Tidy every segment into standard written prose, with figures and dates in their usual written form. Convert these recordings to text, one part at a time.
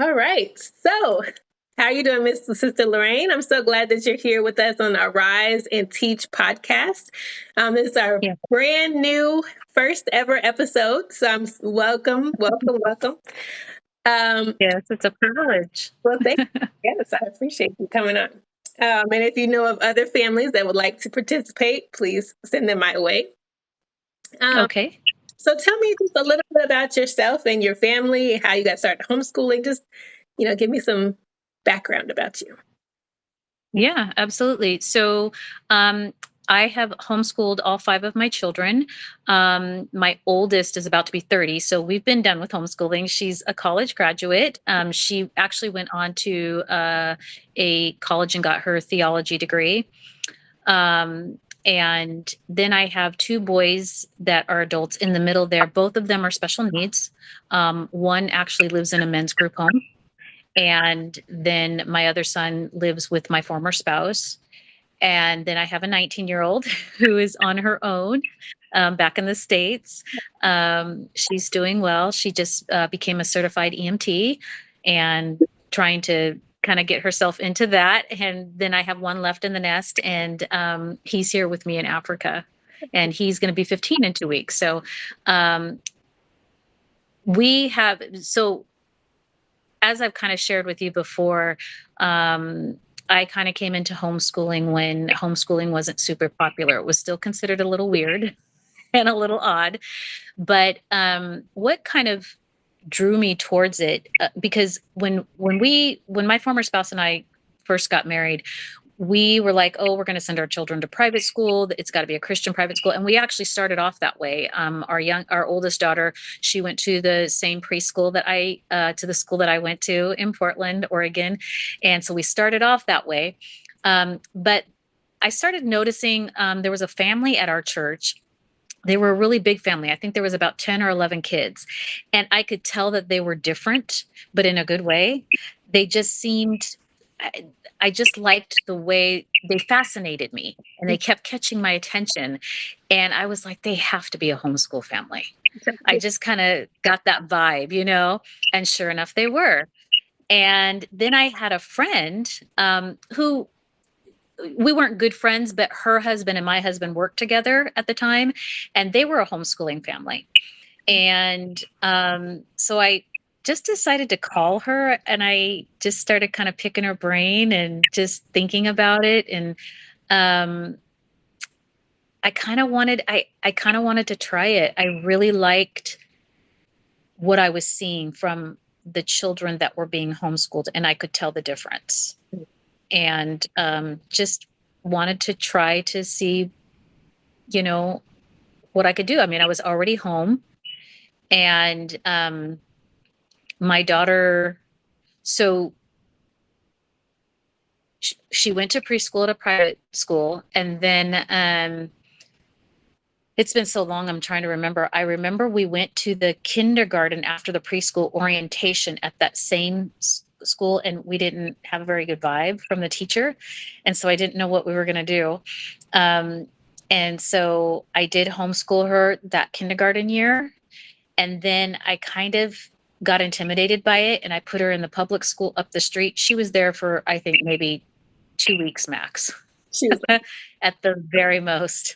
All right. So, how are you doing, Miss Sister Lorraine? I'm so glad that you're here with us on our Rise and Teach podcast. This is our Yeah. brand new first ever episode. So, welcome. Um, Yes, it's a privilege. well, thank you. Yes, I appreciate you coming on. And if you know of other families that would like to participate, please send them my way. Um, Okay. so, tell me just a little bit about yourself and your family, how you got started homeschooling. Just, give me some background about you. Yeah, absolutely. So, um, I have homeschooled all five of my children. My oldest is about to be 30, so we've been done with homeschooling. She's a college graduate. She actually went on to a college and got her theology degree. And then I have two boys that are adults in the middle there. Both of them are special needs. One actually lives in a men's group home. And then my other son lives with my former spouse. And then I have a 19-year-old who is on her own back in the States. She's doing well. She just became a certified EMT and trying to kind of get herself into that. And then I have one left in the nest, and he's here with me in Africa. And he's going to be 15 in 2 weeks. So um, so as I've kind of shared with you before, I kind of came into homeschooling when homeschooling wasn't super popular. It was still considered a little weird and a little odd. But what kind of drew me towards it? Because when my former spouse and I first got married, we were like, oh, we're going to send our children to private school. It's got to be a Christian private school. And we actually started off that way. Our oldest daughter, she went to the same preschool to the school that I went to in Portland, Oregon. And so we started off that way. But I started noticing there was a family at our church. They were a really big family. I think there was about 10 or 11 kids. And I could tell that they were different, but in a good way. They just seemed, I just liked the way they fascinated me and they kept catching my attention. And I was like, they have to be a homeschool family. I just kind of got that vibe, and sure enough, they were. And then I had a friend who we weren't good friends, but her husband and my husband worked together at the time, and they were a homeschooling family. And so I just decided to call her, and I just started kind of picking her brain and just thinking about it. And um, I kind of wanted to try it. I really liked what I was seeing from the children that were being homeschooled, and I could tell the difference. And just wanted to try to see, what I could do. I mean, I was already home, and my daughter, so she went to preschool at a private school, and then it's been so long, I'm trying to remember. I remember we went to the kindergarten after the preschool orientation at that same school, and we didn't have a very good vibe from the teacher. And so I didn't know what we were going to do. And so I did homeschool her that kindergarten year. And then I kind of got intimidated by it, and I put her in the public school up the street. She was there for, I think, maybe 2 weeks max. She was At the very most.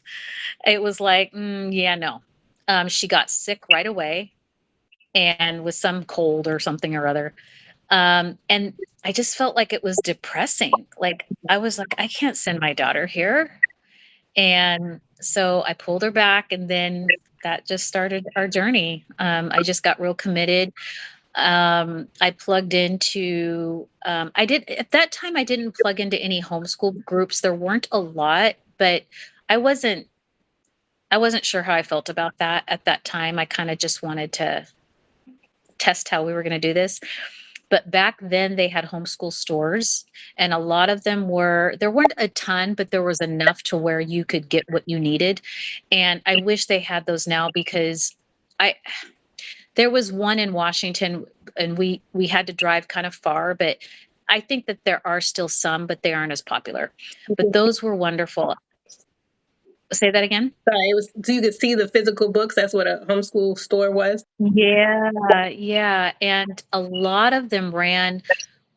It was like, yeah, no. She got sick right away and with some cold or something or other. And I just felt like it was depressing. Like, I was like, I can't send my daughter here. And so I pulled her back, and then that just started our journey. I just got real committed. I plugged into, at that time, I didn't plug into any homeschool groups. There weren't a lot, but I wasn't sure how I felt about that at that time. I kind of just wanted to test how we were going to do this. But back then they had homeschool stores, and a lot of them there weren't a ton, but there was enough to where you could get what you needed. And I wish they had those now, because there was one in Washington, and we had to drive kind of far, but I think that there are still some, but they aren't as popular. But those were wonderful. Say that again. Sorry, it was so you could see the physical books. That's what a homeschool store was. Yeah, yeah, and a lot of them ran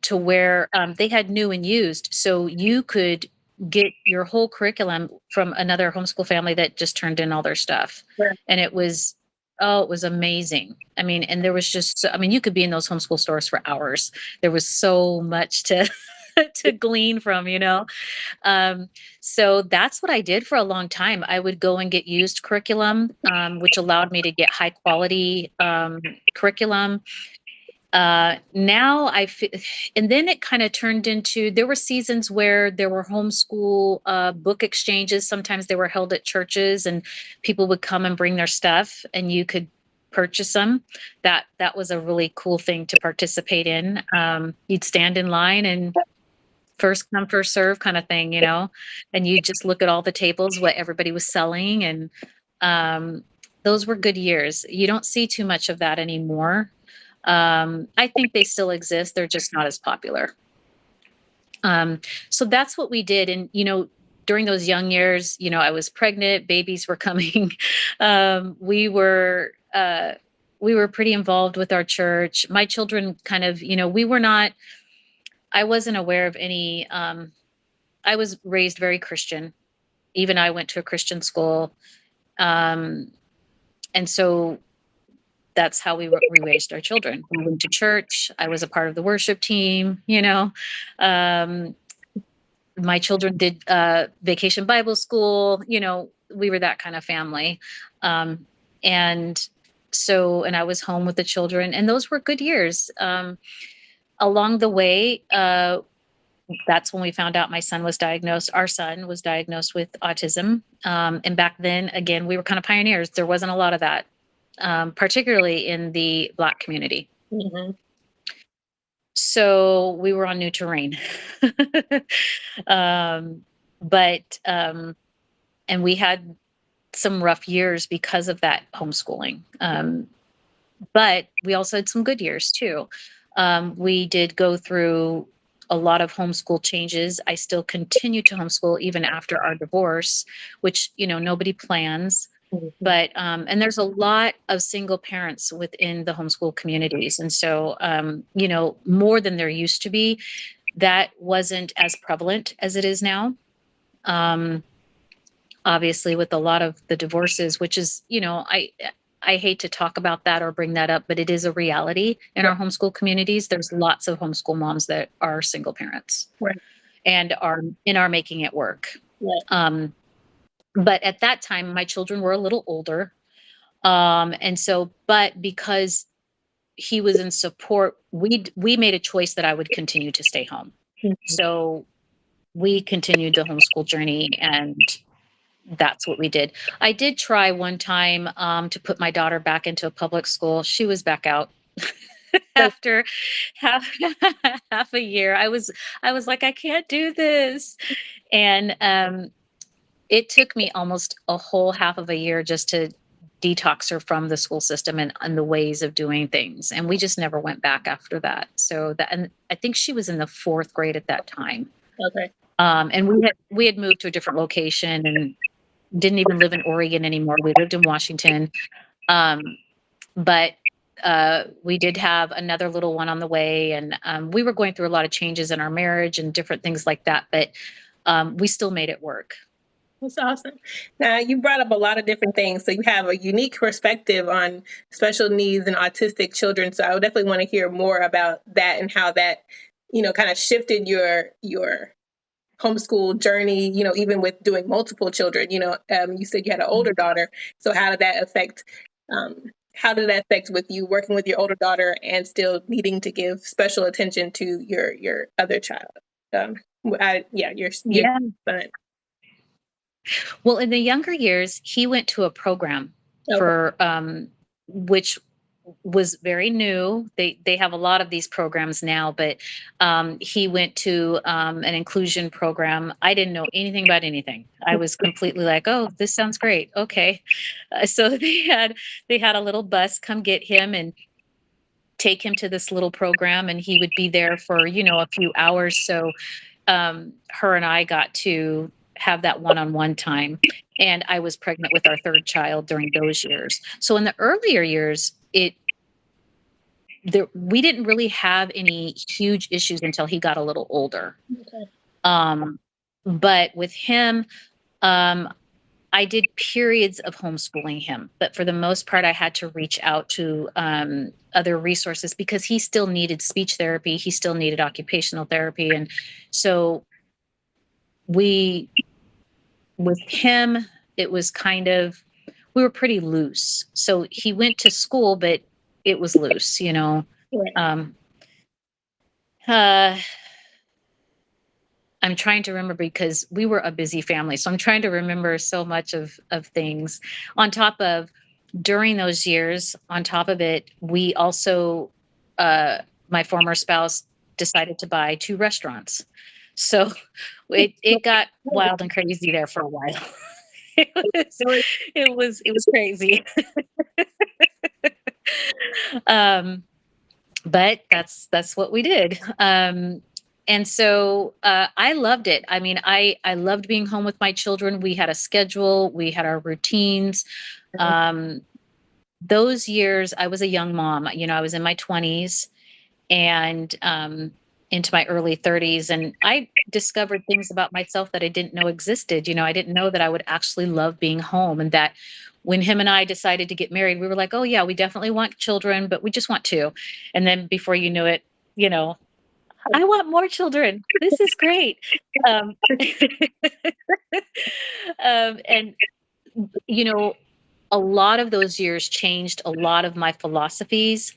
to where they had new and used, so you could get your whole curriculum from another homeschool family that just turned in all their stuff, Right. and it was, oh, it was amazing. I mean, and there was just, I mean, you could be in those homeschool stores for hours. There was so much to to glean from, you know. Um, so that's what I did for a long time. I would go and get used curriculum, which allowed me to get high quality curriculum. Now and then it kind of turned into, there were seasons where there were homeschool book exchanges. Sometimes they were held at churches and people would come and bring their stuff and you could purchase them. That was a really cool thing to participate in. You'd stand in line and first come first serve kind of thing, you know, and you just look at all the tables, what everybody was selling. And those were good years. You don't see too much of that anymore. I think they still exist. They're just not as popular. So that's what we did. And, you know, during those young years, you know, I was pregnant, babies were coming. We were pretty involved with our church. My children kind of, you know, I wasn't aware of any, I was raised very Christian. Even I went to a Christian school. Um, and so that's how we raised our children. We went to church. I was a part of the worship team, you know. Um, my children did vacation Bible school, you know, we were that kind of family. Um, and and I was home with the children, and those were good years. Along the way, that's when we found out our son was diagnosed with autism. And back then, again, we were kind of pioneers. There wasn't a lot of that, particularly in the Black community. Mm-hmm. So we were on new terrain. um, and we had some rough years because of that homeschooling. But we also had some good years too. We did go through a lot of homeschool changes. I still continue to homeschool even after our divorce, which, you know, nobody plans. But and there's a lot of single parents within the homeschool communities, and so you know, more than there used to be. That wasn't as prevalent as it is now. Um, Obviously, with a lot of the divorces, which is, you know, I hate to talk about that or bring that up, but it is a reality in our homeschool communities. There's lots of homeschool moms that are single parents, Right. and are making it work. Right. But at that time, my children were a little older. And so, but because he was in support, we made a choice that I would continue to stay home. Mhm. So we continued the homeschool journey, and that's what we did. I did try one time to put my daughter back into a public school. She was back out after half half a year. I was like, I can't do this. And it took me almost a whole half of a year just to detox her from the school system and the ways of doing things. And we just never went back after that. So that, and I think she was in the 4th grade at that time. Okay. And we had moved to a different location and didn't even live in Oregon anymore. We lived in Washington. But we did have another little one on the way, and we were going through a lot of changes in our marriage and different things like that. But we still made it work. That's awesome. Now, you brought up a lot of different things. So you have a unique perspective on special needs and autistic children. So I would definitely want to hear more about that and how that, you know, kind of shifted your homeschool journey, you know, even with doing multiple children. You know, you said you had an older daughter. So how did that affect with you working with your older daughter and still needing to give special attention to your other child? Your Yeah. son. Well, in the younger years, he went to a program for which was very new. They have a lot of these programs now, but he went to an inclusion program. I didn't know anything about anything. I was completely like, oh, this sounds great. Okay. So they had a little bus come get him and take him to this little program, and he would be there for, you know, a few hours. So her and I got to have that one-on-one time. And I was pregnant with our third child during those years. So in the earlier years, we didn't really have any huge issues until he got a little older. Okay. But with him, I did periods of homeschooling him, but for the most part, I had to reach out to other resources because he still needed speech therapy. He still needed occupational therapy. And so with him, it was we were pretty loose. So he went to school, but it was loose, Right. I'm trying to remember because we were a busy family. So I'm trying to remember so much of things. On top of during those years, on top of it, we also, my former spouse decided to buy 2 restaurants. So it got wild and crazy there for a while. It was crazy. But that's what we did. And so I loved it. I mean, I loved being home with my children. We had a schedule, we had our routines. Those years, I was a young mom. I was in my 20s and into my early 30s. And I discovered things about myself that I didn't know existed. I didn't know that I would actually love being home, and that when him and I decided to get married, we were like, oh, yeah, we definitely want children, but we just want 2. And then before you knew it, I want more children. This is great. And, a lot of those years changed a lot of my philosophies.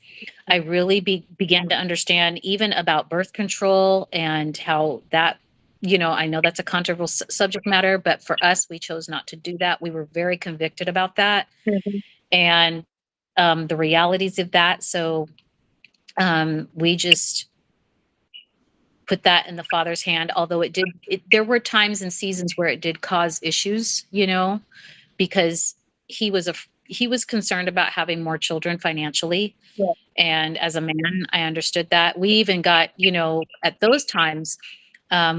I really began to understand even about birth control and how that, I know that's a controversial subject matter, but for us, we chose not to do that. We were very convicted about that and the realities of that. So we just put that in the Father's hand, although there were times and seasons where it did cause issues, because he was concerned about having more children financially. Yeah. And as a man, I understood that. We even got, at those times,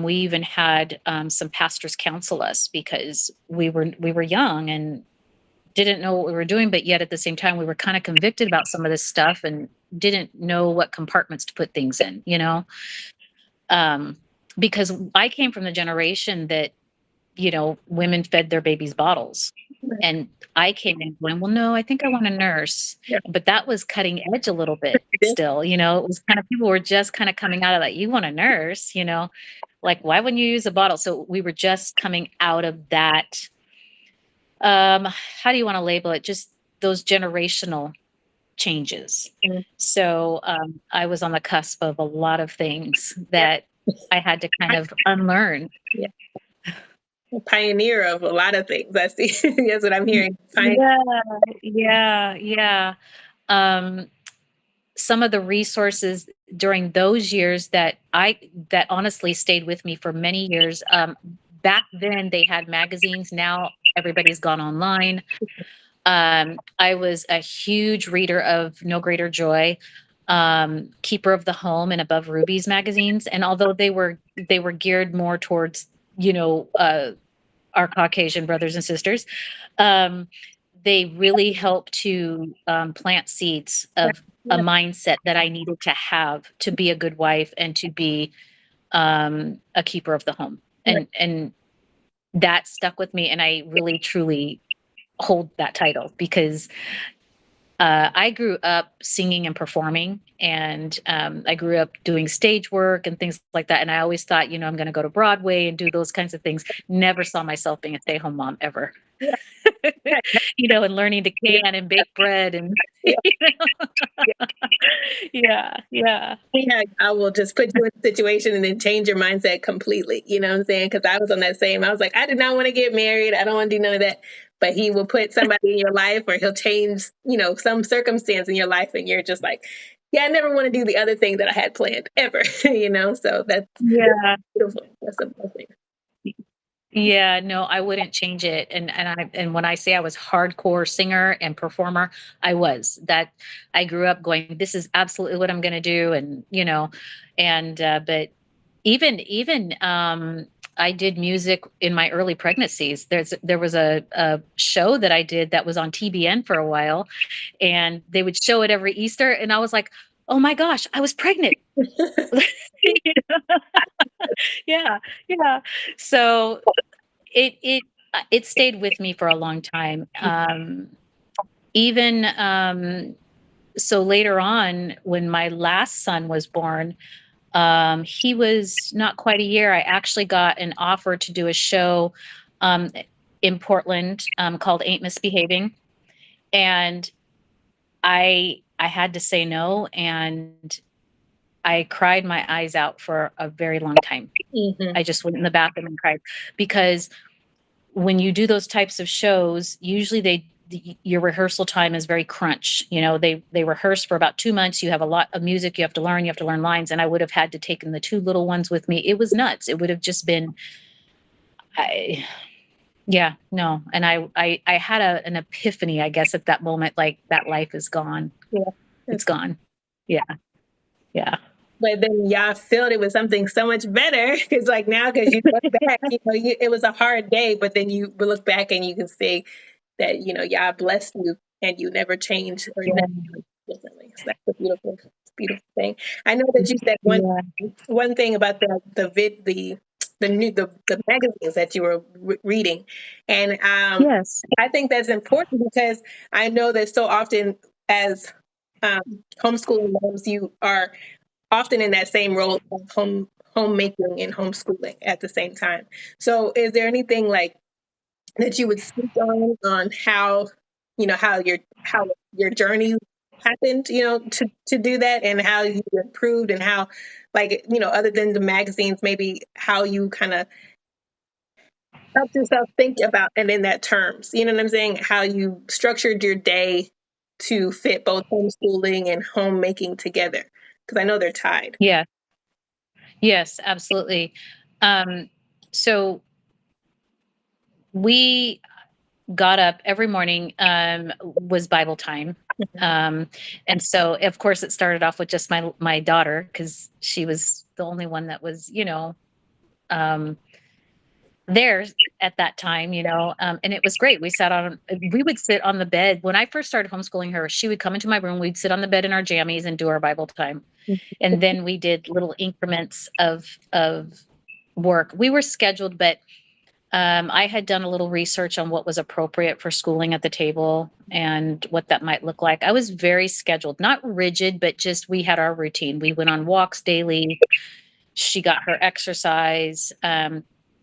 we even had some pastors counsel us because we were young and didn't know what we were doing, but yet at the same time, we were kind of convicted about some of this stuff and didn't know what compartments to put things in, because I came from the generation that, women fed their babies bottles. Right. And I came in going, well, no, I think I want a nurse. Yeah. But that was cutting edge a little bit still, it was kind of, people were just kind of coming out of that. You want a nurse, like, why wouldn't you use a bottle? So we were just coming out of that. How do you want to label it? Just those generational changes. Mm-hmm. So I was on the cusp of a lot of things that I had to kind of unlearn. Yeah. A pioneer of a lot of things. That's what I'm hearing. Yeah. Some of the resources during those years that honestly stayed with me for many years. Back then they had magazines. Now everybody's gone online. I was a huge reader of No Greater Joy, Keeper of the Home, and Above Rubies magazines. And although they were geared more towards, our Caucasian brothers and sisters, they really helped to plant seeds of a mindset that I needed to have to be a good wife and to be a keeper of the home. And that stuck with me. And I really, truly hold that title because I grew up singing and performing, and I grew up doing stage work and things like that. And I always thought, I'm going to go to Broadway and do those kinds of things. Never saw myself being a stay-home mom ever. Yeah. And learning to can and bake bread and yeah. I will just put you in a situation and then change your mindset completely. You know what I'm saying? Because I was on that same. I was like, I did not want to get married. I don't want to do none of that. But he will put somebody in your life, or he'll change, some circumstance in your life, and you're just like, yeah, I never want to do the other thing that I had planned ever. So that's beautiful. That's a blessing. Yeah, no, I wouldn't change it. And when I say I was hardcore singer and performer, I was. That I grew up going, this is absolutely what I'm going to do, and but even I did music in my early pregnancies. There was a show that I did that was on TBN for a while, and they would show it every Easter, and I was like, "Oh my gosh, I was pregnant." Yeah, yeah. So it stayed with me for a long time. Even so later on, when my last son was born, he was not quite a year. I actually got an offer to do a show um, in Portland called Ain't Misbehaving, and I had to say no, and I cried my eyes out for a very long time. Mhm. I just went in the bathroom and cried because when you do those types of shows, usually your rehearsal time is very crunch. You know, they rehearse for about 2 months. You have a lot of music you have to learn. You have to learn lines, and I would have had to taken the two little ones with me. It was nuts. It would have just been, I, yeah, no. And I had an epiphany, I guess, at that moment. Like that life is gone. Yeah. It's gone. Yeah, yeah, But then y'all filled it with something so much better. It's like now, because you look back, it was a hard day, but then you look back and you can say that, y'all blessed you and you never changed or yeah, never did differently. So that's a beautiful thing. I know that you said yeah. one thing about the magazines that you were reading, and Yes. I think that's important because I know that so often as homeschooling moms, you are often in that same role of homemaking and homeschooling at the same time. So is there anything like that you would speak on how, how your journey happened, to do that, and how you improved, and how, like, other than the magazines, maybe how you kind of helped yourself think about it in that terms, you know what I'm saying? How you structured your day to fit both homeschooling and homemaking together, because I know they're tied. Yeah. Yes, absolutely. Um, so we got up every morning, was Bible time. Um, and so of course it started off with just my daughter, because she was the only one that was, um, there at that time, and it was great. We would sit on the bed. When I first started homeschooling her, she would come into my room, we'd sit on the bed in our jammies and do our Bible time. And then we did little increments of work. We were scheduled, but I had done a little research on what was appropriate for schooling at the table and what that might look like. I was very scheduled, not rigid, but just we had our routine. We went on walks daily. She got her exercise.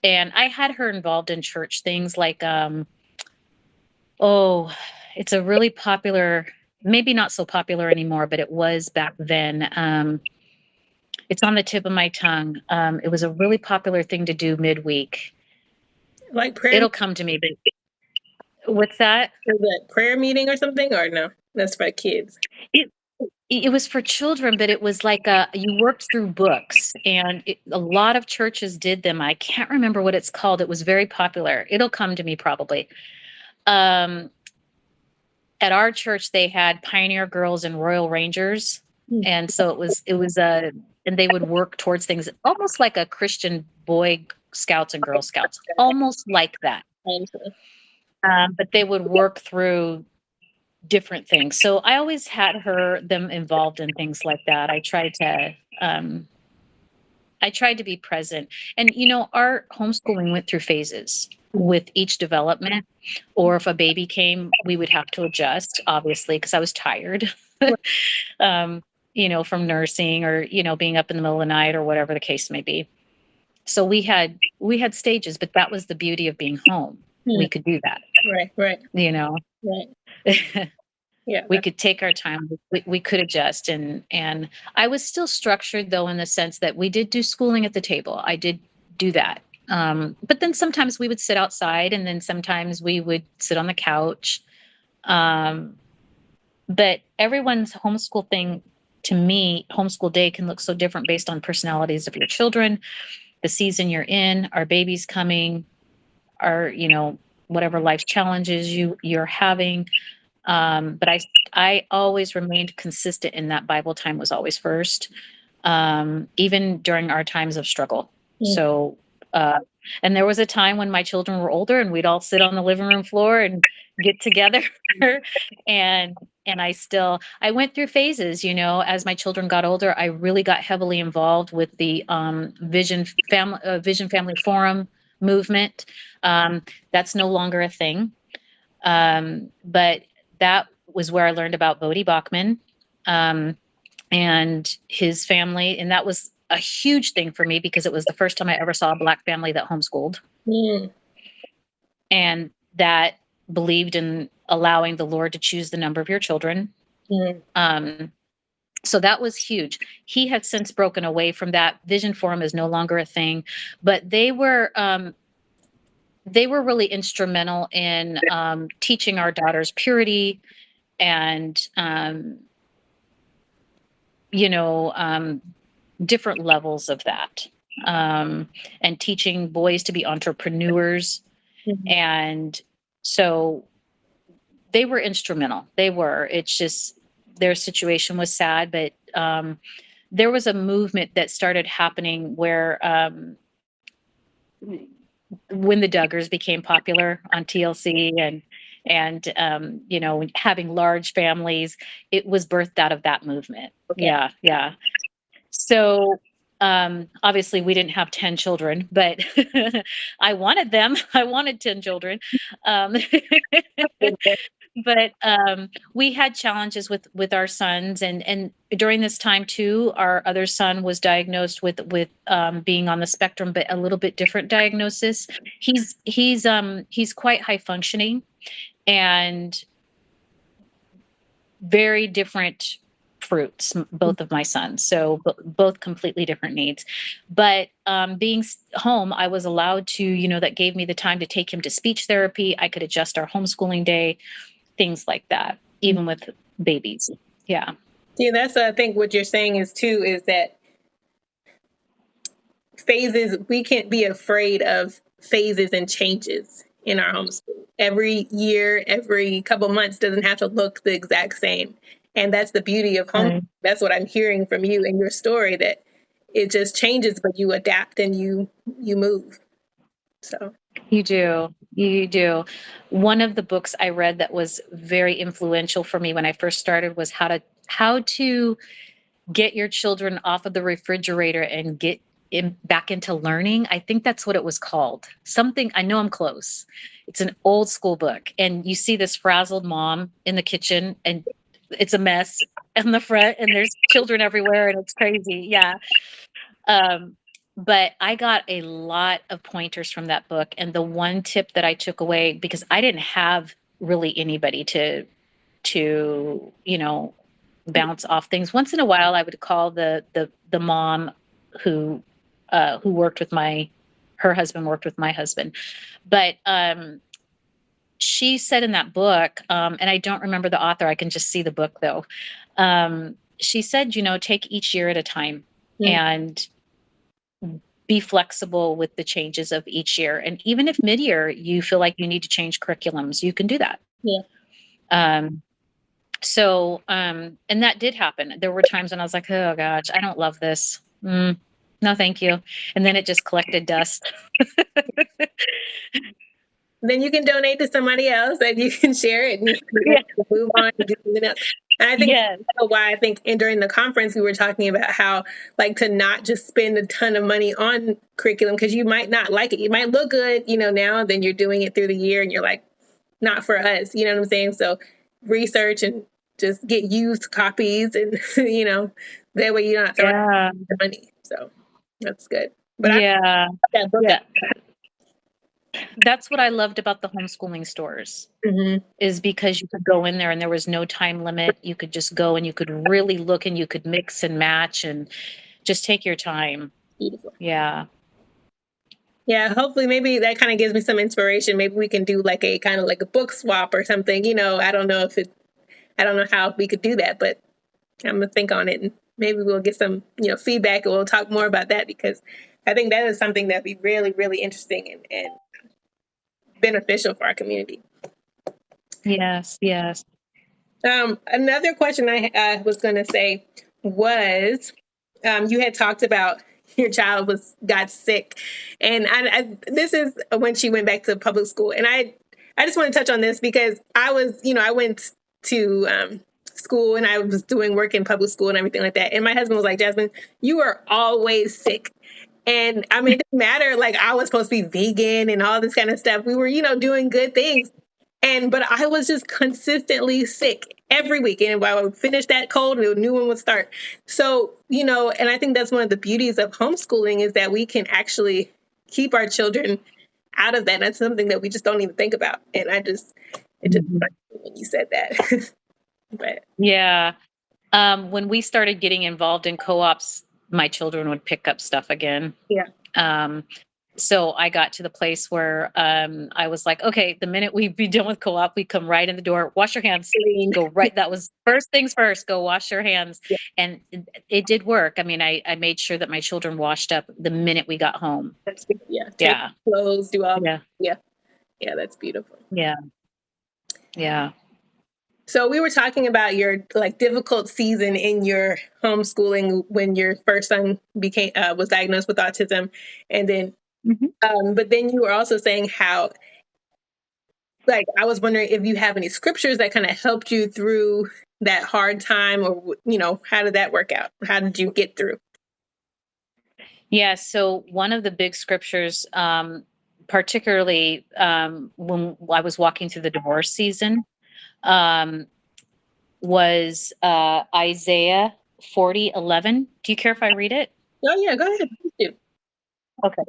And I had her involved in church things like, oh, it's a really popular, maybe not so popular anymore, but it was back then. It's on the tip of my tongue. It was a really popular thing to do midweek. Like prayer, It'll come to me, but what's that? is that prayer meeting or something, or no? That's for kids. It it was for children, but it was like you worked through books, and a lot of churches did them. I can't remember what it's called. It was very popular. It'll come to me probably. Um, at our church, they had Pioneer Girls and Royal Rangers, Hmm. and so it was and they would work towards things almost like a Christian Boy Scouts and Girl Scouts, almost like that. But they would work through different things. So I always had them involved in things like that. Um, I tried to be present. And our homeschooling went through phases with each development. Or if a baby came, we would have to adjust, obviously, because I was tired. um, from nursing or, being up in the middle of the night or whatever the case may be. So we had stages, but that was the beauty of being home. Hmm. We could do that, Right. you know. Right. Yeah. We could take our time. We could adjust, and I was still structured, though, in the sense that we did do schooling at the table. I did do that. But then sometimes we would sit outside, and then sometimes we would sit on the couch. Um, but everyone's homeschool thing, to me, homeschool day can look so different based on personalities of your children, the season you're in, our babies coming, our, whatever life challenges you're having. But I always remained consistent in that Bible time was always first, even during our times of struggle. Mm. So And there was a time when my children were older and we'd all sit on the living room floor and get together. and I went through phases, as my children got older. I really got heavily involved with the Vision Family Forum movement. That's no longer a thing. But that was where I learned about Bodie Bachman and his family. And that was a huge thing for me because it was the first time I ever saw a Black family that homeschooled. And that believed in allowing the Lord to choose the number of your children. So that was huge. He had since broken away from that. Vision Forum is no longer a thing, but they were really instrumental in teaching our daughters purity and different levels of that, and teaching boys to be entrepreneurs. And so they were instrumental. It's just their situation was sad, but there was a movement that started happening where when the Duggars became popular on TLC and having large families, it was birthed out of that movement. Okay. Yeah. So obviously we didn't have 10 children, but I wanted them. I wanted 10 children. But we had challenges with our sons, and during this time too, our other son was diagnosed with being on the spectrum, but a little bit different diagnosis. He's quite high functioning and very different fruits, both of my sons. So both completely different needs. But being home, I was allowed to, that gave me the time to take him to speech therapy. I could adjust our homeschooling day, things like that, even with babies. Yeah. Yeah, that's I think what you're saying is that phases, we can't be afraid of phases and changes in our homeschool. Every year, every couple months doesn't have to look the exact same. And that's the beauty of home. Right. That's what I'm hearing from you in your story, that it just changes, but you adapt and you move. So you do. One of the books I read that was very influential for me when I first started was how to get your children off of the refrigerator and get back into learning. I think that's what it was called. Something, I know I'm close. It's an old school book, and you see this frazzled mom in the kitchen and it's a mess in the front and there's children everywhere and it's crazy. Yeah. But I got a lot of pointers from that book. And the one tip that I took away, because I didn't have really anybody to bounce off things. Once in a while, I would call the mom who worked with her husband worked with my husband. But she said in that book, and I don't remember the author, I can just see the book though. She said, take each year at a time and be flexible with the changes of each year. And even if mid-year you feel like you need to change curriculums, you can do that. Yeah. So, and that did happen. There were times when I was like, oh gosh, I don't love this. No, thank you. And then it just collected dust. Then you can donate to somebody else and you can share it and you can move on and do something else. And I think that's why I think during the conference we were talking about how to not just spend a ton of money on curriculum, because you might not like it. It might look good, now, then you're doing it through the year and you're like, not for us, you know what I'm saying? So research and just get used copies and, that way you're not throwing the money. So that's good. But that's what I loved about the homeschooling stores, is because you could go in there and there was no time limit. You could just go and you could really look and you could mix and match and just take your time. Beautiful. Yeah. Yeah. Hopefully maybe that kind of gives me some inspiration. Maybe we can do a kind of a book swap or something. I don't know how we could do that, but I'm going to think on it and maybe we'll get some, feedback, and we'll talk more about that, because I think that is something that'd be really, really interesting and beneficial for our community. Yes. Another question I was going to say was, you had talked about, your child got sick. And this is when she went back to public school. And I just want to touch on this because I went to school and I was doing work in public school and everything like that. And my husband was like, Jasmine, you are always sick. And I mean, it didn't matter. Like, I was supposed to be vegan and all this kind of stuff. We were, doing good things. But I was just consistently sick every week. And while I would finish that cold, a new one would start. So, and I think that's one of the beauties of homeschooling is that we can actually keep our children out of that. That's something that we just don't even think about. And it just when you said that. But yeah. When we started getting involved in co-ops, my children would pick up stuff again. Yeah. So I got to the place where I was like, okay, the minute we be done with co-op, we come right in the door, wash your hands, go right. That was first things first, go wash your hands. Yeah. And it did work. I mean, I made sure that my children washed up the minute we got home. That's good. Yeah. Take clothes, do all. Yeah. Yeah. Yeah. That's beautiful. Yeah. Yeah. So we were talking about your difficult season in your homeschooling when your first son was diagnosed with autism, and then, but then you were also saying how, I was wondering if you have any scriptures that kind of helped you through that hard time, or how did that work out? How did you get through? Yeah. So one of the big scriptures, particularly when I was walking through the divorce season, was Isaiah 40:11. Do you care if I read it? Oh yeah, go ahead. Please do. Okay.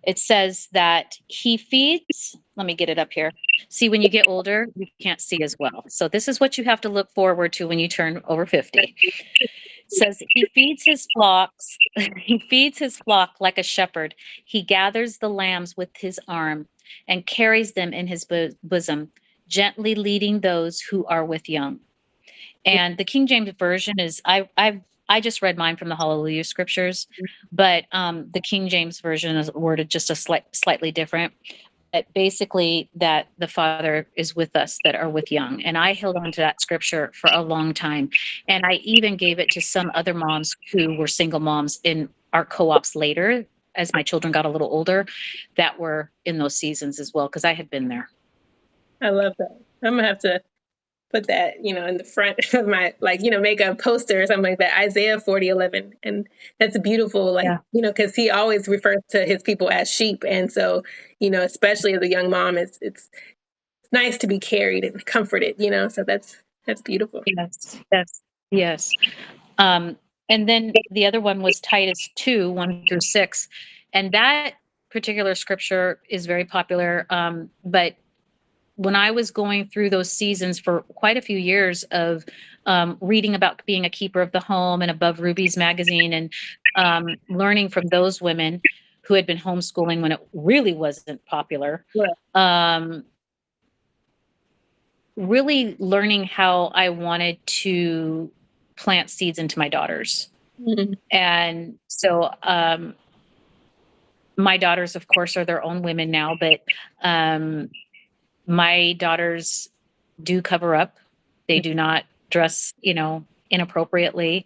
It says that he feeds, let me get it up here. See, when you get older, you can't see as well. So this is what you have to look forward to when you turn over 50. It says he feeds his flocks, he feeds his flock like a shepherd. He gathers the lambs with his arm and carries them in his bosom, gently leading those who are with young. And the King James Version is, I just read mine from the Hallelujah Scriptures, but the King James Version is worded just a slightly different. But basically, that the Father is with us that are with young. And I held on to that scripture for a long time. And I even gave it to some other moms who were single moms in our co-ops later, as my children got a little older, that were in those seasons as well, because I had been there. I love that. I'm going to have to put that, in the front of my, make a poster or something like that, Isaiah 40:11. And that's beautiful, because he always refers to his people as sheep. And so, especially as a young mom, it's nice to be carried and comforted, so that's beautiful. Yes. And then the other one was Titus 2:1-6. And that particular scripture is very popular. But when I was going through those seasons for quite a few years of reading about being a keeper of the home and Above Ruby's magazine, and learning from those women who had been homeschooling when it really wasn't popular, really learning how I wanted to plant seeds into my daughters. Mm-hmm. And so my daughters, of course, are their own women now, but my daughters do cover up. They do not dress, inappropriately.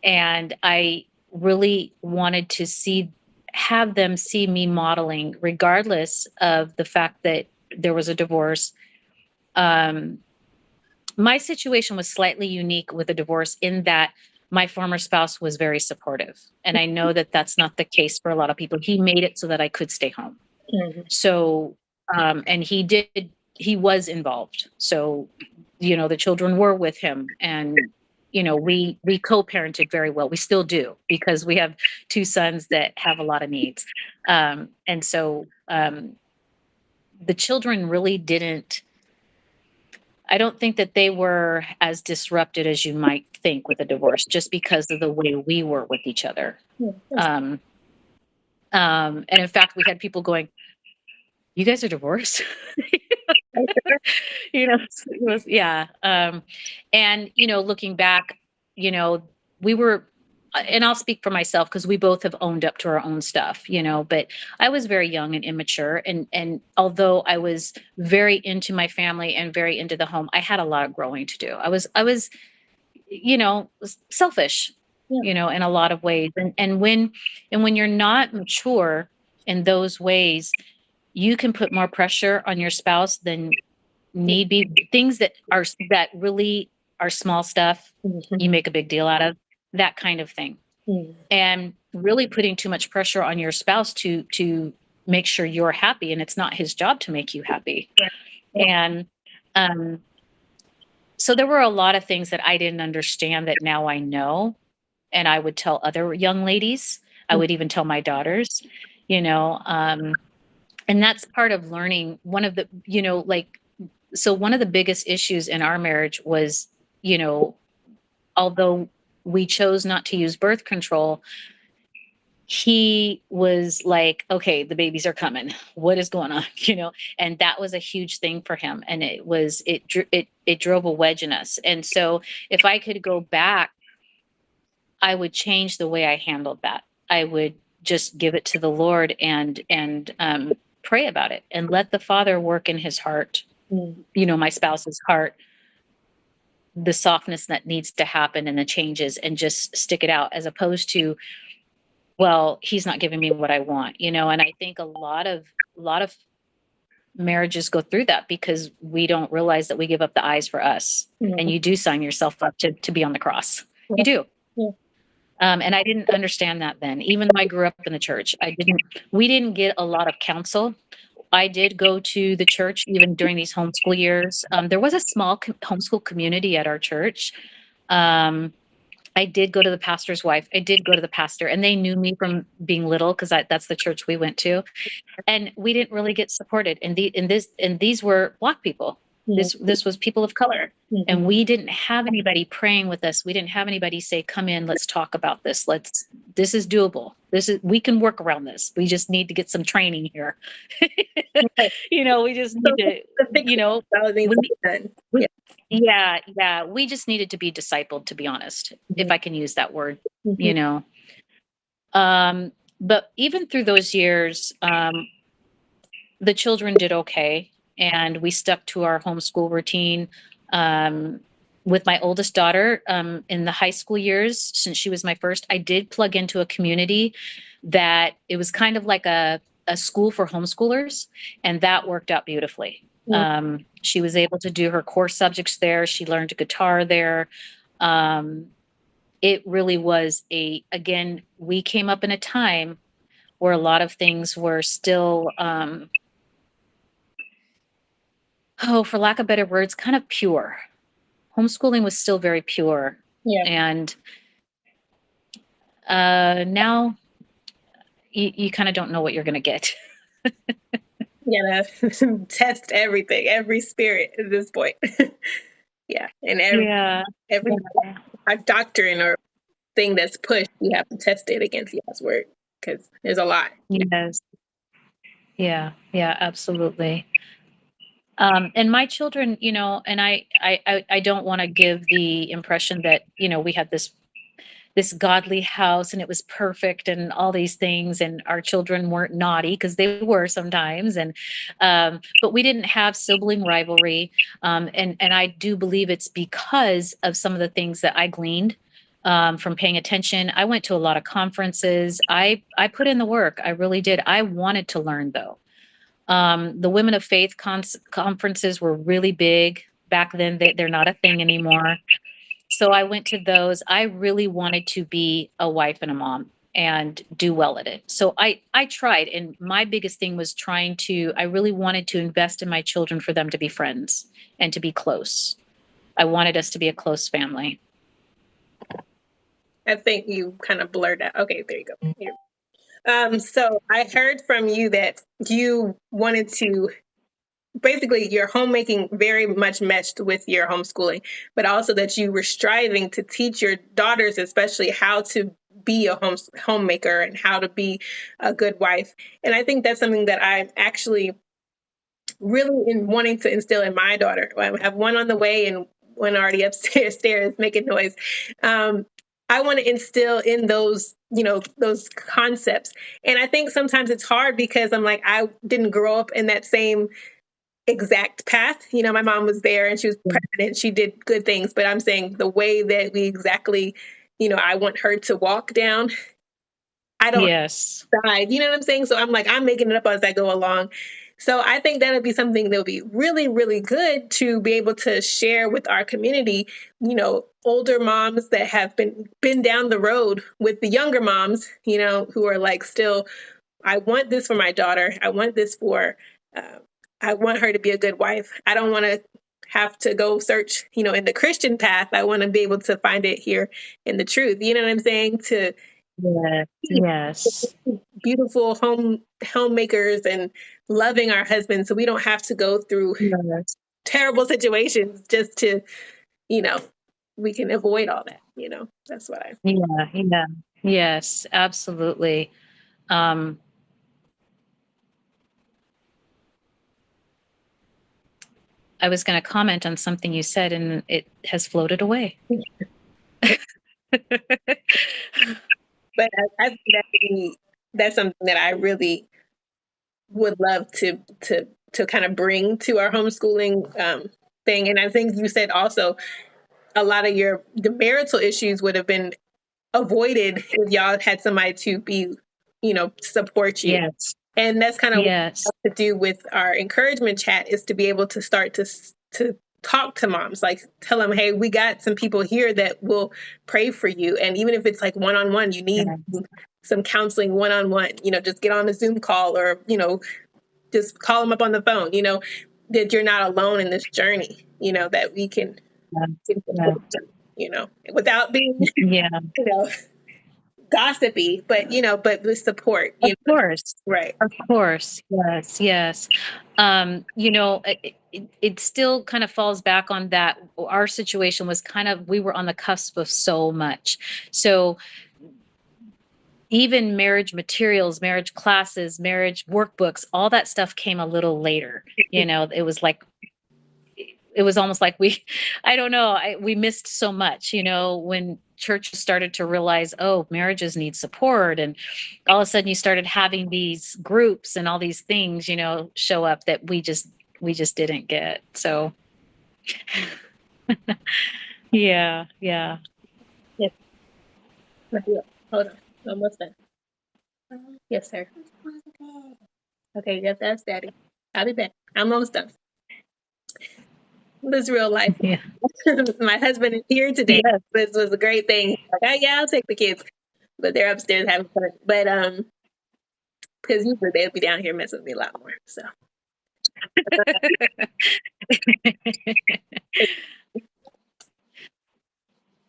And I really wanted to have them see me modeling, regardless of the fact that there was a divorce. My situation was slightly unique with a divorce in that my former spouse was very supportive. And I know that that's not the case for a lot of people. He made it so that I could stay home. Mm-hmm. So, and he was involved. So, the children were with him, and, we co-parented very well. We still do, because we have two sons that have a lot of needs. And so the children really I don't think that they were as disrupted as you might think with a divorce, just because of the way we were with each other. And in fact, we had people going, "You guys are divorced?" It was, yeah. And, looking back, we were, and I'll speak for myself because we both have owned up to our own stuff, but I was very young and immature. And although I was very into my family and very into the home, I had a lot of growing to do. I was, selfish. you know, in a lot of ways. And when you're not mature in those ways, you can put more pressure on your spouse than need be. Things that really are small stuff, you make a big deal out of, that kind of thing. And really putting too much pressure on your spouse to make sure you're happy, and it's not his job to make you happy. And so there were a lot of things that I didn't understand that now I know, and I would tell other young ladies. I would even tell my daughters, you know, and that's part of learning. One of the, you know, like, so one of the biggest issues in our marriage was, you know, although we chose not to use birth control, he was like, okay, the babies are coming. What is going on? You know, and that was a huge thing for him. And it drove a wedge in us. And so if I could go back, I would change the way I handled that. I would just give it to the Lord and pray about it and let the Father work in his heart, you know, my spouse's heart, the softness that needs to happen and the changes, and just stick it out, as opposed to, well, he's not giving me what I want, you know. And I think a lot of marriages go through that because we don't realize that we give up the eyes for us. And you do sign yourself up to be on the cross. You do. And I didn't understand that then. Even though I grew up in the church, we didn't get a lot of counsel. I did go to the church even during these homeschool years. There was a small homeschool community at our church. I did go to the pastor's wife. I did go to the pastor, and they knew me from being little because that's the church we went to. And we didn't really get supported. And these were Black people. This was people of color. And we didn't have anybody praying with us. We didn't have anybody say, come in, let's talk about this. This is doable. We can work around this. We just need to get some training here. You know, we just need to, you know, yeah. We just needed to be discipled, to be honest, if I can use that word, you know. But even through those years, the children did okay. And we stuck to our homeschool routine. With my oldest daughter, in the high school years, since she was my first, I did plug into a community that it was kind of like a school for homeschoolers, and that worked out beautifully. She was able to do her core subjects there. She learned guitar there. It really was again, we came up in a time where a lot of things were still, for lack of better words, kind of pure. Homeschooling was still very pure. And now you kind of don't know what you're going to get. You gotta test everything, every spirit at this point. And every doctrine or thing that's pushed, you have to test it against God's word, because there's a lot. Yes. Yeah, absolutely. And my children, you know, and I don't want to give the impression that, you know, we had this godly house and it was perfect and all these things, and our children weren't naughty, because they were sometimes. And but we didn't have sibling rivalry. And I do believe it's because of some of the things that I gleaned from paying attention. I went to a lot of conferences. I put in the work. I really did. I wanted to learn, though. The Women of Faith conferences were really big back then. They're not a thing anymore. So I went to those. I really wanted to be a wife and a mom and do well at it. So I tried. And my biggest thing was I really wanted to invest in my children for them to be friends and to be close. I wanted us to be a close family. I think you kind of blurred out. Okay, there you go. Here. So I heard from you that you wanted to, basically your homemaking very much meshed with your homeschooling, but also that you were striving to teach your daughters, especially, how to be a homemaker and how to be a good wife. And I think that's something that I'm actually really wanting to instill in my daughter. I have one on the way and one already upstairs making noise. I want to instill in those, you know, those concepts. And I think sometimes it's hard because I'm like, I didn't grow up in that same exact path. You know, my mom was there and she was pregnant. She did good things, but I'm saying the way that we exactly I want her to walk down. I don't Yes. decide, you know what I'm saying? So I'm making it up as I go along. So I think that would be something that would be really, really good to be able to share with our community, older moms that have been down the road with the younger moms, who are like still, I want this for my daughter. I want this uh, I want her to be a good wife. I don't want to have to go search, in the Christian path. I want to be able to find it here in the truth. You know what I'm saying? To Yes. Yes. beautiful homemakers and loving our husbands so we don't have to go through Yes. terrible situations just to, you know, we can avoid all that, That's what I Yeah. Yeah. Yes, absolutely. Um, I was going to comment on something you said and it has floated away. but I think that's something that I really would love to kind of bring to our homeschooling thing. And I think you said also a lot of the marital issues would have been avoided if y'all had somebody to be, support you. Yes. And that's kind of what Yes. we have to do with our encouragement chat is to be able to start to talk to moms, like tell them, hey, we got some people here that will pray for you. And even if it's like one-on-one, you need Yes. some counseling one-on-one, just get on a Zoom call or, just call them up on the phone, that you're not alone in this journey, that we can Yes. support them, without being, Yeah. you know, gossipy, but with support, Of course. right. Of course. Yes. Yes. It still kind of falls back on that. Our situation was we were on the cusp of so much. So even marriage materials, marriage classes, marriage workbooks, all that stuff came a little later. It was almost like I don't know, we missed so much, when churches started to realize, oh, marriages need support. And all of a sudden you started having these groups and all these things, show up that we just didn't get. So yeah, yeah. Yes. Hold on. Almost done. Yes, sir. Okay, yes, that's daddy. I'll be back. I'm almost done. This is real life. Yeah. My husband is here today. Yes. This was a great thing. Like, oh, yeah, I'll take the kids. But they're upstairs having fun. But because usually they'll be down here messing with me a lot more. So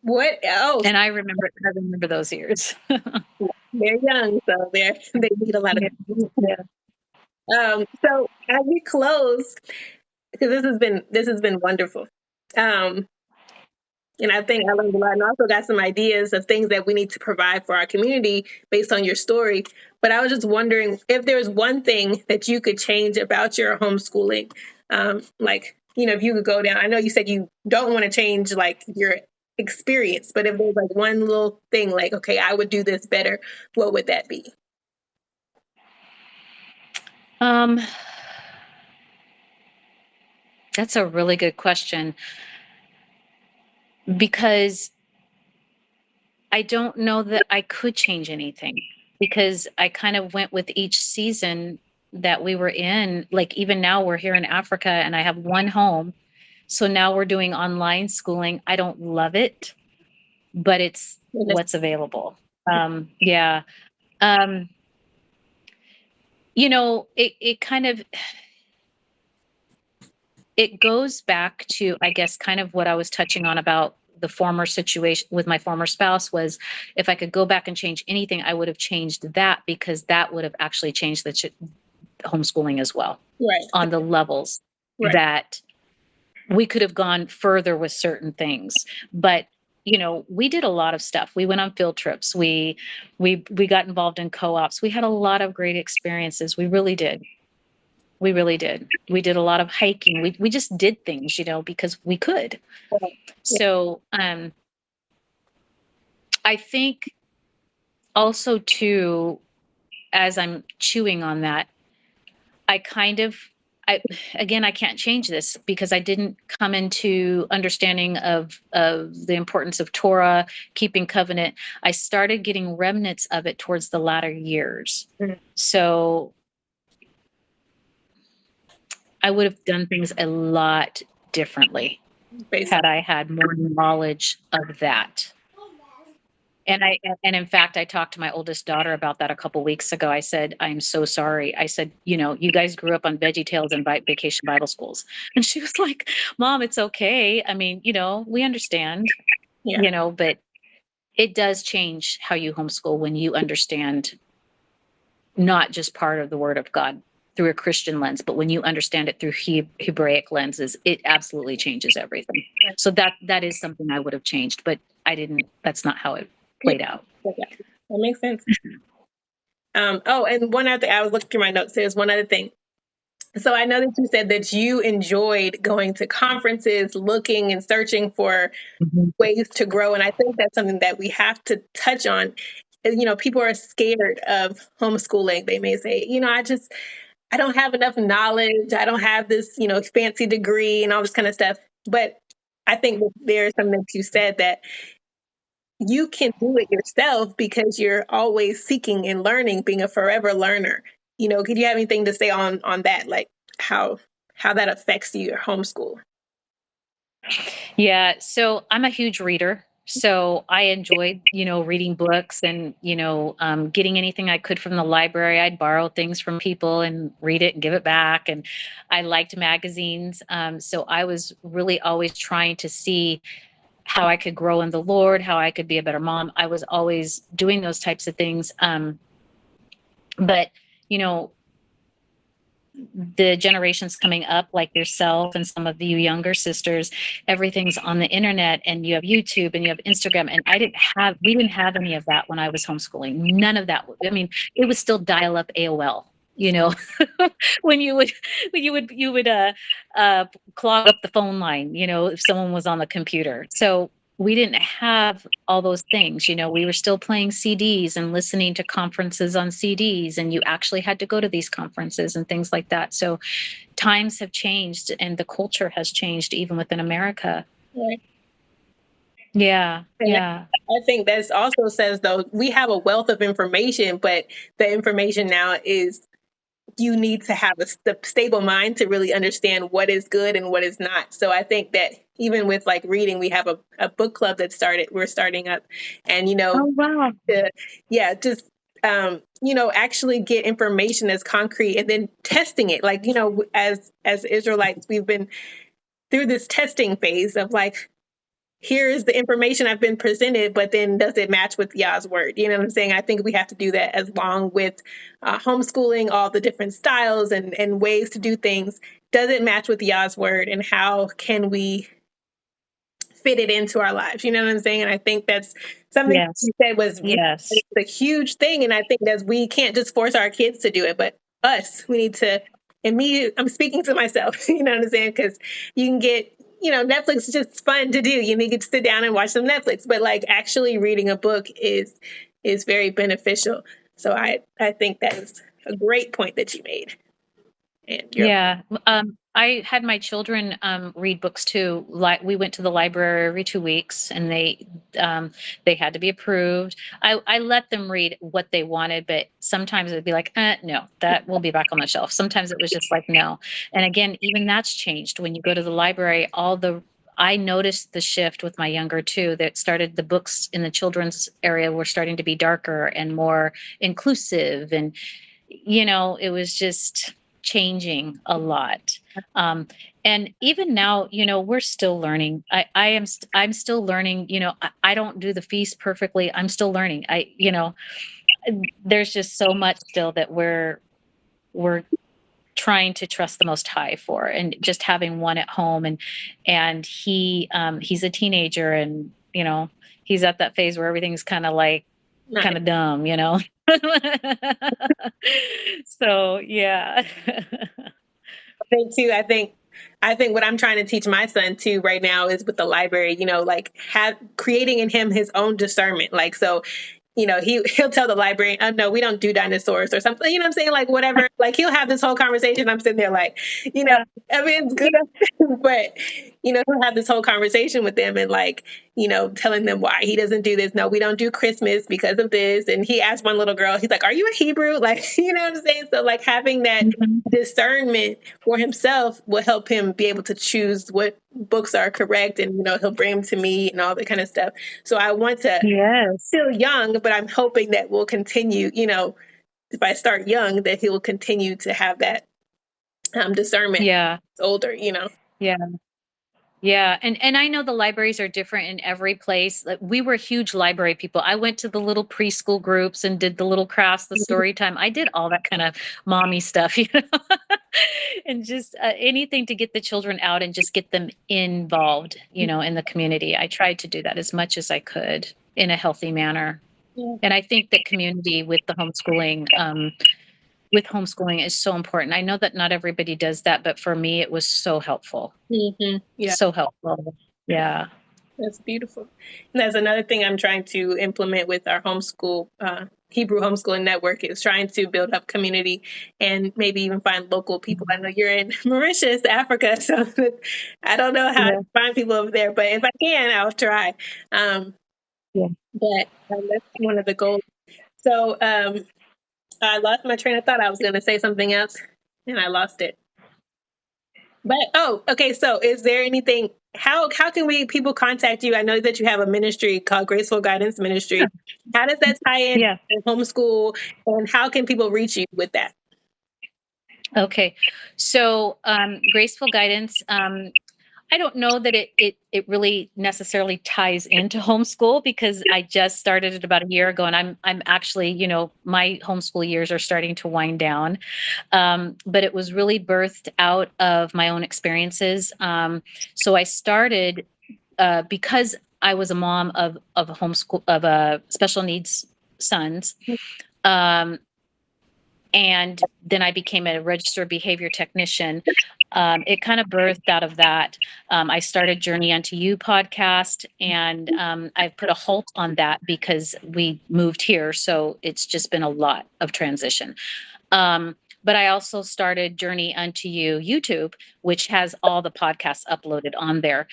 what? Oh, And I remember those years. they're young, so they need a lot of. Yeah. So as we close, because this has been wonderful. Um, And I think I learned a lot and also got some ideas of things that we need to provide for our community based on your story. But I was just wondering if there's one thing that you could change about your homeschooling. If you could go down, I know you said you don't want to change like your experience, but if there's like one little thing like, okay, I would do this better, what would that be? Um, that's a really good question because I don't know that I could change anything because I kind of went with each season that we were in. Like even now we're here in Africa and I have one home. So now we're doing online schooling. I don't love it, but it's what's available. Yeah. Um, it kind of it goes back to, I guess, kind of what I was touching on about the former situation with my former spouse was if I could go back and change anything, I would have changed that because that would have actually changed the homeschooling as well Right. on the levels Right. that we could have gone further with certain things. But we did a lot of stuff. We went on field trips. We got involved in co-ops. We had a lot of great experiences. We really did. We really did. We did a lot of hiking. We just did things, because we could. Right. So I think also too, as I'm chewing on that, I kind of I can't change this because I didn't come into understanding of the importance of Torah, keeping covenant. I started getting remnants of it towards the latter years. Mhm. So I would have done things a lot differently had I had more knowledge of that. And in fact, I talked to my oldest daughter about that a couple weeks ago. I said, I'm so sorry. I said, you guys grew up on Veggie Tales and Vacation Bible Schools. And she was like, Mom, it's okay. I mean, we understand, Yeah. but it does change how you homeschool when you understand not just part of the Word of God through a Christian lens, but when you understand it through Hebraic lenses, it absolutely changes everything. So that is something I would have changed, but I didn't. That's not how it played out. That makes sense. And one other thing, I was looking through my notes. There's one other thing. So I know that you said that you enjoyed going to conferences, looking and searching for ways to grow. And I think that's something that we have to touch on. People are scared of homeschooling. They may say, I don't have enough knowledge. I don't have this, fancy degree and all this kind of stuff. But I think there's something that you said that you can do it yourself because you're always seeking and learning, being a forever learner. Could you have anything to say on that, like how that affects you, your homeschool? Yeah, so I'm a huge reader. So I enjoyed, reading books and, getting anything I could from the library. I'd borrow things from people and read it and give it back. And I liked magazines. So I was really always trying to see how I could grow in the Lord, how I could be a better mom. I was always doing those types of things. But, you know, the generations coming up, like yourself and some of you younger sisters, everything's on the internet and you have YouTube and you have Instagram. And we didn't have any of that when I was homeschooling. None of that. I mean, it was still dial up AOL, when you would clog up the phone line, if someone was on the computer. So we didn't have all those things. We were still playing CDs and listening to conferences on CDs, and you actually had to go to these conferences and things like that. So times have changed and the culture has changed even within America. Right. Yeah. And Yeah. I think that also says, though, we have a wealth of information, but the information now is you need to have a stable mind to really understand what is good and what is not. So I think that even with like reading, we have a book club we're starting up, and Oh, wow. just actually get information that's concrete and then testing it. Like, as Israelites, we've been through this testing phase of like, here is the information I've been presented, but then does it match with Yah's word? You know what I'm saying? I think we have to do that as long with homeschooling, all the different styles and ways to do things. Does it match with Yah's word? And how can we fit it into our lives? You know what I'm saying? And I think that's something Yes. you said was Yes. a huge thing. And I think that we can't just force our kids to do it, but we need to, and me, I'm speaking to myself, you know what I'm saying? Because you can get, Netflix is just fun to do. You need to sit down and watch some Netflix, but like actually reading a book is very beneficial. So I think that is a great point that you made. And Yeah. I had my children read books too. Like we went to the library every 2 weeks, and they had to be approved. I let them read what they wanted, but sometimes it'd be like, no, that will be back on the shelf. Sometimes it was just like, no. And again, even that's changed. When you go to the library, I noticed the shift with my younger two, that started the books in the children's area were starting to be darker and more inclusive. And, it was just changing a lot. And even now, we're still learning. I'm still learning. I don't do the feast perfectly. I'm still learning. There's just so much still that we're trying to trust the Most High for, and just having one at home, and he's a teenager, and he's at that phase where everything's kind of dumb. So yeah. I think what I'm trying to teach my son too right now is with the library, like creating in him his own discernment. Like, so he'll tell the librarian, oh, no, we don't do dinosaurs or something. You know what I'm saying? Like, whatever. Like, he'll have this whole conversation. I'm sitting there like, Yeah. I mean, it's good, but, he'll have this whole conversation with them and like, telling them why he doesn't do this. No, we don't do Christmas because of this. And he asked one little girl, he's like, are you a Hebrew? Like, you know what I'm saying? So like having that discernment for himself will help him be able to choose what books are correct. And, he'll bring them to me and all that kind of stuff. So I want to Yes. still young, but I'm hoping that we'll continue, if I start young, that he will continue to have that discernment. Yeah. Older, Yeah. Yeah. And I know the libraries are different in every place. Like, we were huge library people. I went to the little preschool groups and did the little crafts, the story time. I did all that kind of mommy stuff, and just anything to get the children out and just get them involved, in the community. I tried to do that as much as I could in a healthy manner. Yeah. And I think that community with homeschooling is so important. I know that not everybody does that, but for me, it was so helpful. Mm-hmm. Yeah. So helpful. Yeah. That's beautiful. And that's another thing I'm trying to implement with our homeschool, Hebrew homeschooling network, is trying to build up community and maybe even find local people. I know you're in Mauritius, Africa, so I don't know how to find people over there, but if I can, I'll try. But that's one of the goals. So I lost my train of thought. I was going to say something else and I lost it. But okay. So is there anything? How can people contact you? I know that you have a ministry called Graceful Guidance Ministries. How does that tie in with homeschool, and how can people reach you with that? Okay. So Graceful Guidance, I don't know that it really necessarily ties into homeschool, because I just started it about a year ago, and I'm actually, my homeschool years are starting to wind down. But it was really birthed out of my own experiences. So I started because I was a mom of a homeschool of special needs sons. And then I became a registered behavior technician. It kind of birthed out of that. I started Journey Unto You podcast, and I've put a halt on that because we moved here. So it's just been a lot of transition. But I also started Journey Unto You YouTube, which has all the podcasts uploaded on there.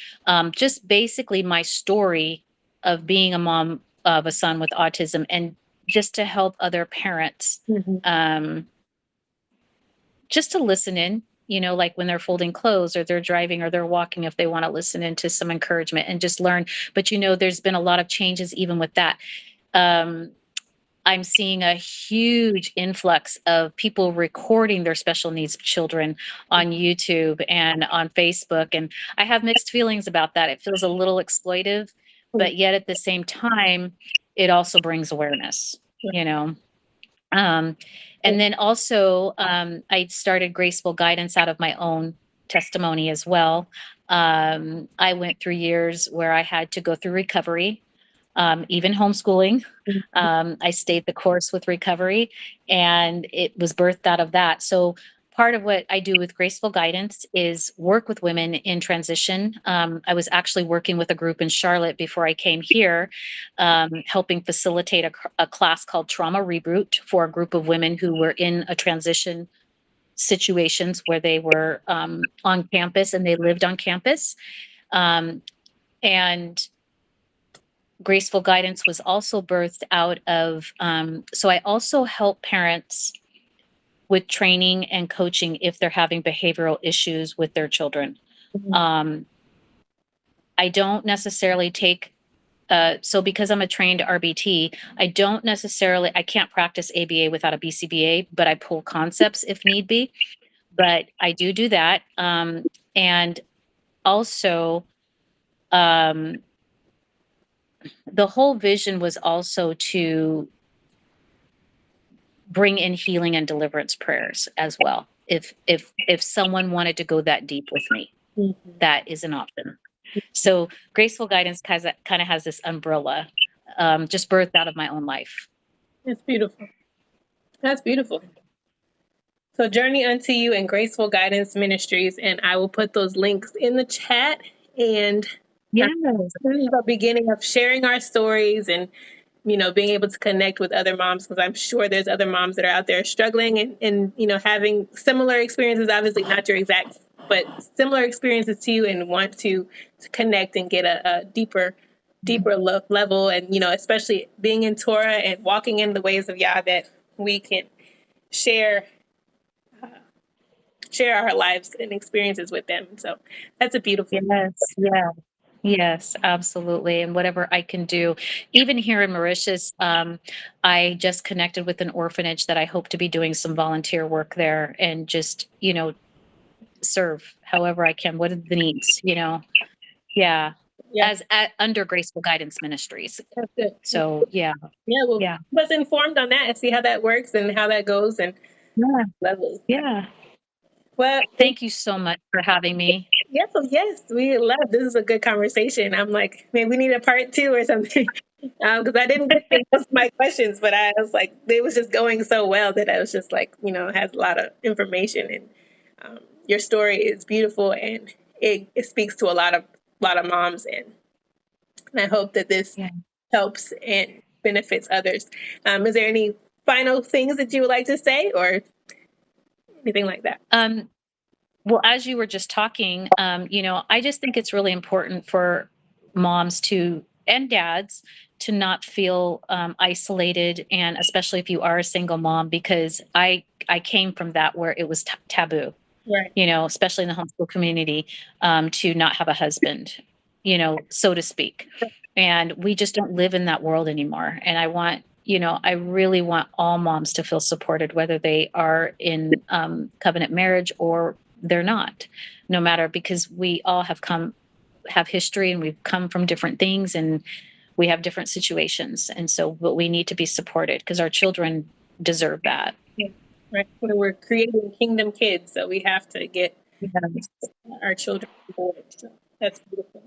Just basically my story of being a mom of a son with autism, and just to help other parents, just to listen in, like when they're folding clothes or they're driving or they're walking, if they want to listen into some encouragement and just learn. But, there's been a lot of changes even with that. I'm seeing a huge influx of people recording their special needs children on YouTube and on Facebook. And I have mixed feelings about that. It feels a little exploitive, but yet at the same time, it also brings awareness, and then also I started Graceful Guidance out of my own testimony as well. I went through years where I had to go through recovery. Even homeschooling. I stayed the course with recovery, and it was birthed out of that. So part of what I do with Graceful Guidance is work with women in transition. I was actually working with a group in Charlotte before I came here, helping facilitate a class called Trauma Reboot for a group of women who were in a transition situations where they were on campus and they lived on campus. And Graceful Guidance was also birthed out of, so I also help parents with training and coaching if they're having behavioral issues with their children. I don't necessarily take, so because I'm a trained RBT, I can't practice ABA without a BCBA, but I pull concepts if need be. But I do that. And also, the whole vision was also to bring in healing and deliverance prayers as well. If someone wanted to go that deep with me, that is an option. So Graceful Guidance kind of has this umbrella, just birthed out of my own life. That's beautiful. That's beautiful. So Journey Unto You and Graceful Guidance Ministries, and I will put those links in the chat. And this is the beginning of sharing our stories and being able to connect with other moms, because I'm sure there's other moms that are out there struggling and having similar experiences, obviously not your exact, but similar experiences to you, and want to connect and get a deeper level. And, especially being in Torah and walking in the ways of Yah, that we can share our lives and experiences with them. So that's a beautiful. Yes, yeah. Yes, absolutely. And whatever I can do, even here in Mauritius, I just connected with an orphanage that I hope to be doing some volunteer work there and just, serve however I can. What are the needs, Yeah. Yeah, Under Graceful Guidance Ministries. that's good. So, yeah. Yeah, well, Yeah. keep us informed on that and see how that works and how that goes. And Yeah. lovely. Yeah. Well, Thank you so much for having me. yes, we love. This is a good conversation. I'm like, maybe we need a part two or something, because I didn't get to most of my questions, but I was like, it was just going so well that I was just like, it has a lot of information, and your story is beautiful, and it speaks to a lot of moms, and I hope that this Yeah. helps and benefits others. Is there any final things that you would like to say, or anything like that? Well, as you were just talking, I just think it's really important for moms and dads to not feel isolated, and especially if you are a single mom, because I came from that where it was taboo, Right. Especially in the homeschool community, to not have a husband, so to speak. And we just don't live in that world anymore. And I really want all moms to feel supported, whether they are in covenant marriage or they're not, no matter, because we all have history, and we've come from different things, and we have different situations. And so, but we need to be supported because our children deserve that. Yeah. Right. We're creating kingdom kids, so we have to get our children on board. So that's beautiful.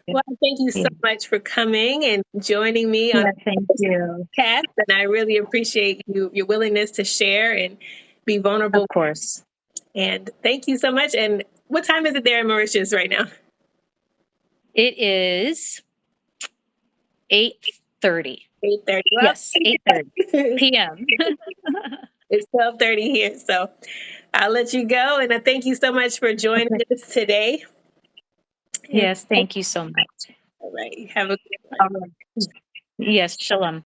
Well, thank you so much for coming and joining me on Thank you. the podcast, and I really appreciate your willingness to share and be vulnerable. Of course. And thank you so much. And what time is it there in Mauritius right now? It is 8:30. 8:30. Yes, 8:30 p.m. It's 12:30 here, so I'll let you go. And I thank you so much for joining us today. Yes, thank you so much. All right. Have a good one. All right. Yes, shalom.